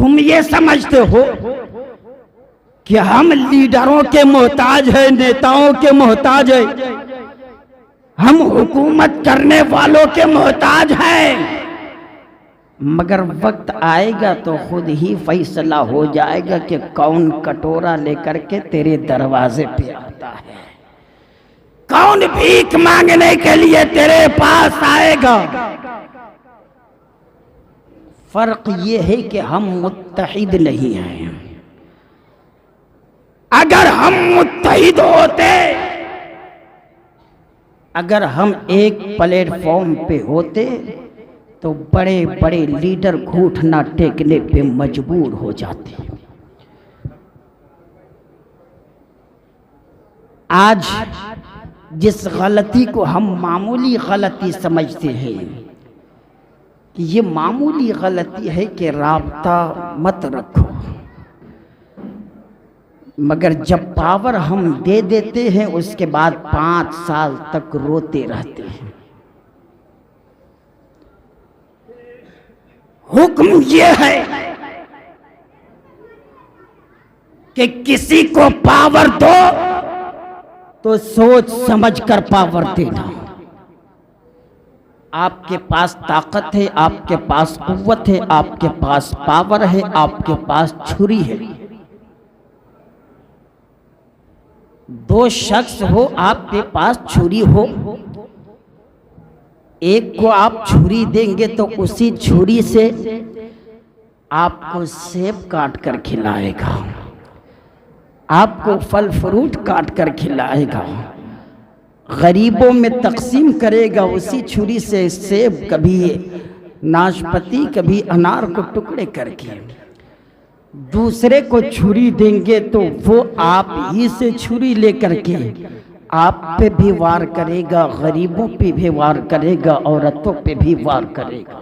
تم یہ سمجھتے ہو کہ ہم لیڈروں کے محتاج ہیں، نیتاؤں کے محتاج ہیں، ہم حکومت کرنے والوں کے محتاج ہیں؟ مگر وقت آئے گا تو خود ہی فیصلہ ہو جائے گا کہ کون کٹورا لے کر کے تیرے دروازے پہ آتا ہے، کون بھیک مانگنے کے لیے تیرے پاس آئے گا۔ فرق یہ ہے کہ ہم متحد نہیں ہیں۔ اگر ہم متحد ہوتے، اگر ہم ایک پلیٹ فارم پہ ہوتے تو بڑے بڑے لیڈر گھٹنا ٹیکنے پہ مجبور ہو جاتے۔ آج جس غلطی کو ہم معمولی غلطی سمجھتے ہیں، کہ یہ معمولی غلطی ہے کہ رابطہ مت رکھو، مگر جب پاور ہم دے دیتے ہیں اس کے بعد 5 سال تک روتے رہتے ہیں۔ حکم یہ ہے کہ کسی کو پاور دو تو سوچ سمجھ کر پاور دینا۔ آپ کے پاس طاقت ہے، آپ کے پاس قوت ہے، آپ کے پاس پاور ہے، آپ کے پاس چھری ہے۔ 2 شخص ہو، آپ کے پاس چھری ہو، ایک کو آپ چھری دیں گے تو اسی چھری سے آپ کو سیب کاٹ کر کھلائے گا، آپ کو پھل فروٹ کاٹ کر کھلائے گا، غریبوں میں تقسیم کرے گا اسی چھری سے، سیب کبھی ناشپتی کبھی انار کو ٹکڑے کر کے۔ دوسرے کو چھری دیں گے تو وہ آپ ہی سے چھری لے کر کے آپ پہ بھی وار کرے گا، غریبوں پہ بھی وار کرے گا، عورتوں پہ بھی وار کرے گا۔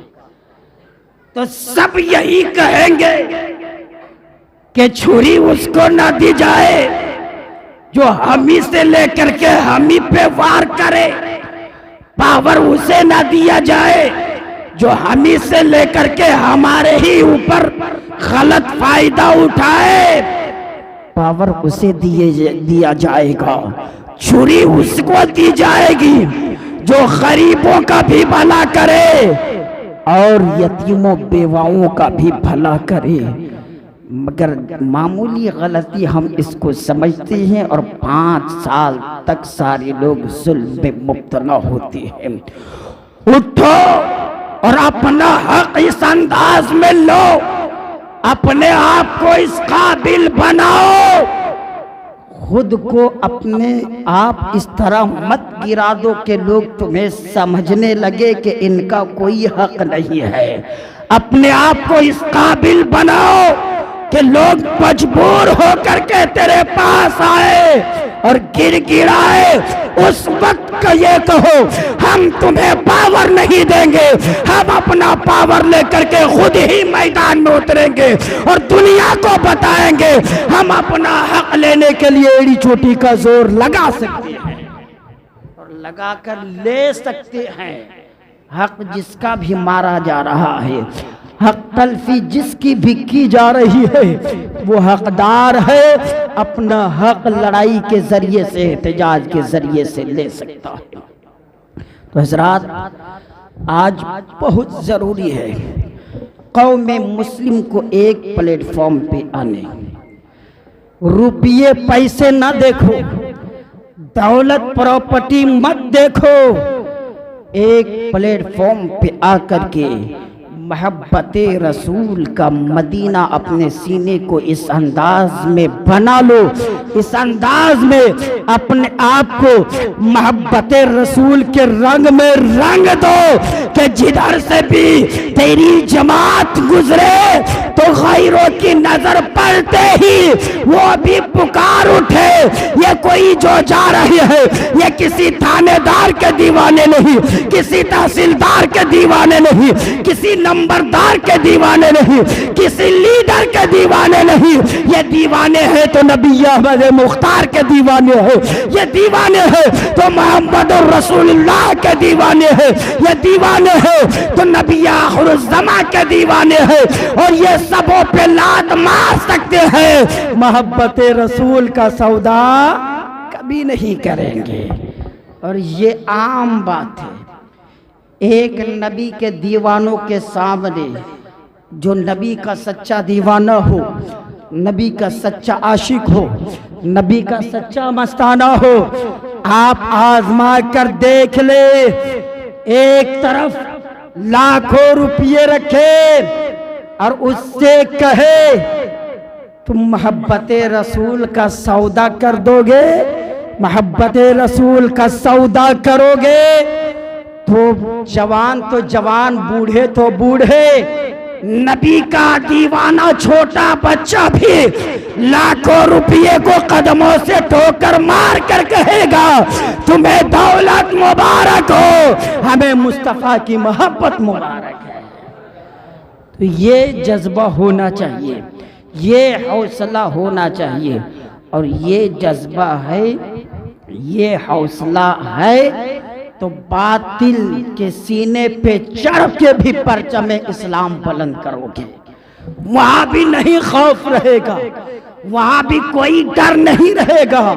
تو سب یہی کہیں گے کہ چھری اس کو نہ دی جائے جو ہم ہی سے لے کر کے ہم ہی پہ وار کرے، پاور اسے نہ دیا جائے جو ہم ہی سے لے کر کے ہمارے ہی اوپر غلط فائدہ اٹھائے، پاور اسے دیا جائے گا، چھری اس کو دی جائے گی جو غریبوں کا بھی بھلا کرے اور یتیموں بیواؤں کا بھی بھلا کرے۔ مگر معمولی غلطی ہم اس کو سمجھتے ہیں اور 5 سال تک سارے لوگ ظلم میں مبتلا ہوتے ہیں۔ اٹھو اور اپنا حق اس انداز میں لو، اپنے آپ کو اس قابل بناؤ، خود کو اپنے آپ اس طرح مت گرا دو کہ لوگ تمہیں سمجھنے لگے کہ ان کا کوئی حق نہیں ہے۔ اپنے آپ کو اس قابل بناؤ کہ لوگ مجبور ہو کر کے تیرے پاس آئے اور گر گرائے، اس وقت کا یہ کہو ہم تمہیں پاور نہیں دیں گے، ہم اپنا پاور لے کر کے خود ہی میدان میں اتریں گے اور دنیا کو بتائیں گے ہم اپنا حق لینے کے لیے ایڑی چوٹی کا زور لگا سکتے ہیں اور لگا کر لے سکتے ہیں۔ حق جس کا بھی مارا جا رہا ہے، حق تلفی جس کی بھی کی جا رہی ہے، وہ حقدار ہے، اپنا حق لڑائی کے ذریعے سے، احتجاج کے ذریعے سے لے سکتا ہے۔ تو حضرات، آج بہت ضروری ہے قوم مسلم کو ایک پلیٹ فارم پہ آنے۔ روپیے پیسے نہ دیکھو، دولت پراپرٹی مت دیکھو، ایک پلیٹ فارم پہ آ کر کے محبت رسول کا مدینہ اپنے سینے کو اس انداز میں بنا لو، اس انداز میں اپنے آپ کو محبت رسول کے رنگ میں رنگ دو کہ جدھر سے بھی تیری جماعت گزرے تو غیروں کی نظر پڑتے ہی وہ بھی پکار اٹھے، یہ کوئی جو جا رہی ہے یہ کسی تھانے دار کے دیوانے نہیں، کسی تحصیلدار کے دیوانے نہیں، کسی نمبردار کے دیوانے نہیں، نہیں, کسی لیڈر کے دیوانے نہیں. یہ دیوانے ہیں تو نبی احمد مختار کے دیوانے ہیں, یہ دیوانے ہیں تو محمد رسول اللہ کے دیوانے ہیں, یہ دیوانے ہیں تو نبی آخر الزمان کے دیوانے ہیں, اور یہ سبوں پہ لات مار سکتے ہیں, محبت رسول کا سودا کبھی نہیں کریں گے. اور یہ عام بات ہے, ایک نبی کے دیوانوں کے سامنے جو نبی کا سچا دیوانہ ہو, نبی کا سچا عاشق ہو, نبی کا سچا مستانہ ہو, آپ آزما کر دیکھ لے, ایک طرف لاکھوں روپیے رکھے اور اس سے کہے تم محبت رسول کا سودا کر دو گے, محبت رسول کا سودا کرو گے, تو جوان تو جوان, بوڑھے تو بوڑھے, نبی کا دیوانہ چھوٹا بچہ بھی لاکھوں روپیے کو قدموں سے ٹھوکر مار کر کہے گا تمہیں دولت مبارک ہو, ہمیں مصطفیٰ کی محبت مبارک ہے. تو یہ جذبہ ہونا چاہیے, یہ حوصلہ ہونا چاہیے, اور یہ جذبہ ہے, یہ حوصلہ ہے تو باطل کے سینے پہ چڑھ کے بھی پرچم اسلام بلند کرو گے. وہاں بھی نہیں خوف رہے گا, وہاں بھی کوئی ڈر نہیں رہے گا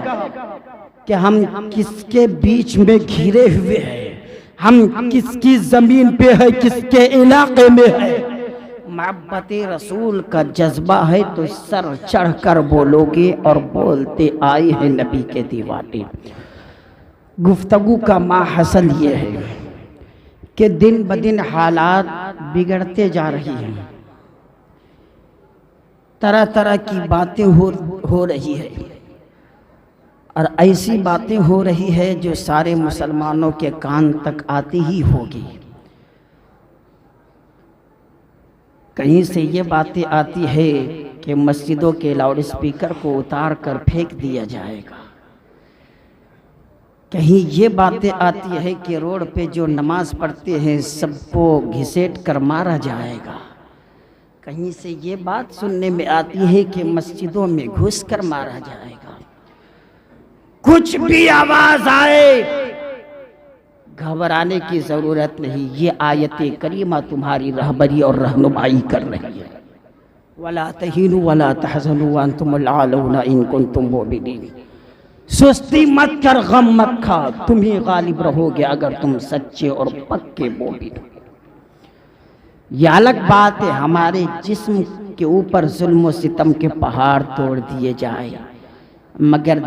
کہ ہم کس کے بیچ میں گھرے ہوئے ہیں, ہم کس کی زمین پہ ہے, کس کے علاقے میں ہے. محبت رسول کا جذبہ ہے تو سر چڑھ کر بولو گے, اور بولتے آئے ہیں نبی کے دیوانے. گفتگو کا ماحصل یہ ہے کہ دن بدن حالات بگڑتے جا رہی ہیں, طرح طرح کی باتیں ہو رہی ہے, اور ایسی باتیں ہو رہی ہے جو سارے مسلمانوں کے کان تک آتی ہی ہوگی. کہیں سے یہ باتیں آتی ہے کہ مسجدوں کے لاؤڈ اسپیکر کو اتار کر پھینک دیا جائے گا, کہیں یہ باتیں آتی ہے کہ روڈ پہ جو نماز پڑھتے ہیں سب کو گھسیٹ کر مارا جائے گا, کہیں سے یہ بات سننے میں آتی ہے کہ مسجدوں میں گھس کر مارا جائے گا. کچھ بھی آواز آئے گھبرانے کی ضرورت نہیں, یہ آیت کریمہ تمہاری رہبری اور رہنمائی کر رہی ہے. وَلَا تَهِنُوا وَلَا تَحْزَنُوا وَأَنْتُمُ الْأَعْلَوْنَ إِن كُنتُم مُّؤْمِنِينَ. سستی مت کر, غم مت کھا, تم ہی غالب رہو گے اگر تم سچے اور پکے مومن ہو. یہ الگ بات ہے ہمارے جسم کے اوپر ظلم و ستم کے پہاڑ توڑ دیے جائیں, مگر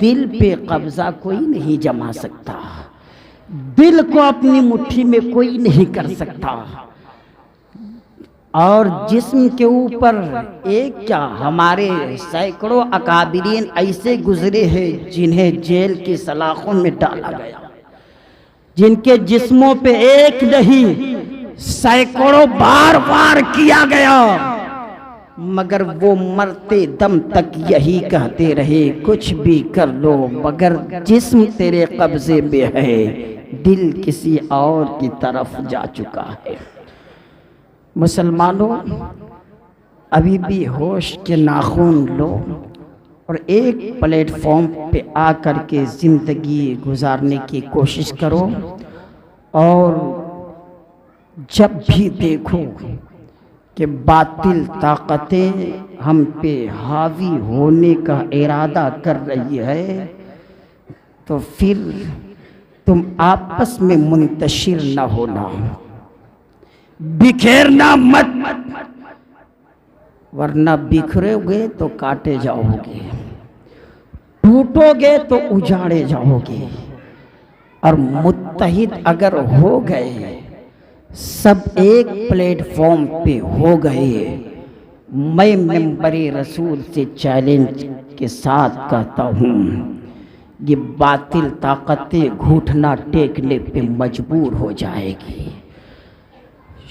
دل پہ قبضہ کوئی نہیں جما سکتا, دل کو اپنی مٹھی میں کوئی نہیں کر سکتا. اور جسم کے اوپر ایک کیا, ہمارے سینکڑوں اکابرین ایسے گزرے ہیں جنہیں جیل کی سلاخوں میں ڈالا گیا, جن کے جسموں پہ ایک نہیں سینکڑوں بار بار کیا گیا, مگر وہ مرتے دم تک یہی کہتے رہے کچھ بھی کر لو مگر جسم تیرے قبضے میں ہے, دل کسی اور کی طرف جا چکا ہے. مسلمانوں, ابھی بھی ہوش کے ناخن لو اور ایک پلیٹ فارم پہ آ کر کے زندگی گزارنے کی کوشش کرو, اور جب بھی دیکھو کہ باطل طاقتیں ہم پہ حاوی ہونے کا ارادہ کر رہی ہے تو پھر تم آپس میں منتشر نہ ہونا, بکھیرنا مت, ورنہ بکھرے گے تو کاٹے جاؤ گے, ٹوٹو گے تو اجاڑے جاؤ گے. اور متحد اگر ہو گئے, سب ایک پلیٹ فارم پہ ہو گئے, میں منبر رسول سے چیلنج کے ساتھ کہتا ہوں یہ باطل طاقتیں گھٹنا ٹیکنے پہ مجبور ہو جائے گی.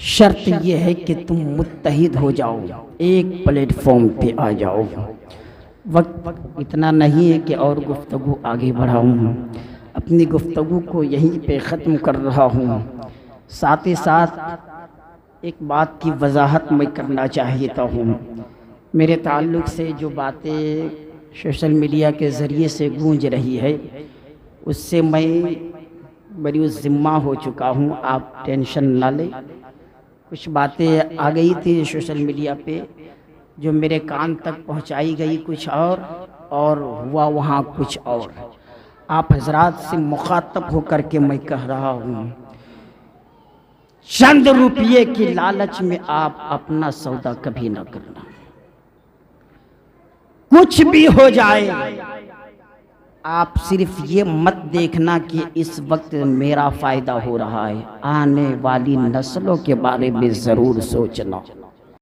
شرط یہ ہے کہ تم متحد ہو جاؤ, ایک پلیٹ فارم پہ آ جاؤ. وقت اتنا نہیں ہے کہ اور گفتگو آگے بڑھاؤں, اپنی گفتگو کو یہیں پہ ختم کر رہا ہوں. ساتھ ہی ساتھ ایک بات کی وضاحت میں کرنا چاہتا ہوں. میرے تعلق سے جو باتیں سوشل میڈیا کے ذریعے سے گونج رہی ہے اس سے میں بڑی ذمہ ہو چکا ہوں. آپ ٹینشن نہ لیں. کچھ باتیں آ گئی تھی سوشل میڈیا پہ جو میرے کان تک پہنچائی گئی کچھ اور ہوا وہاں کچھ اور. آپ حضرات سے مخاطب ہو کر کے میں کہہ رہا ہوں چند روپیے کی لالچ میں آپ اپنا سودا کبھی نہ کرنا. کچھ بھی ہو جائے آپ صرف یہ مت دیکھنا کہ اس وقت میرا فائدہ ہو رہا ہے، آنے والی نسلوں کے بارے میں ضرور سوچنا.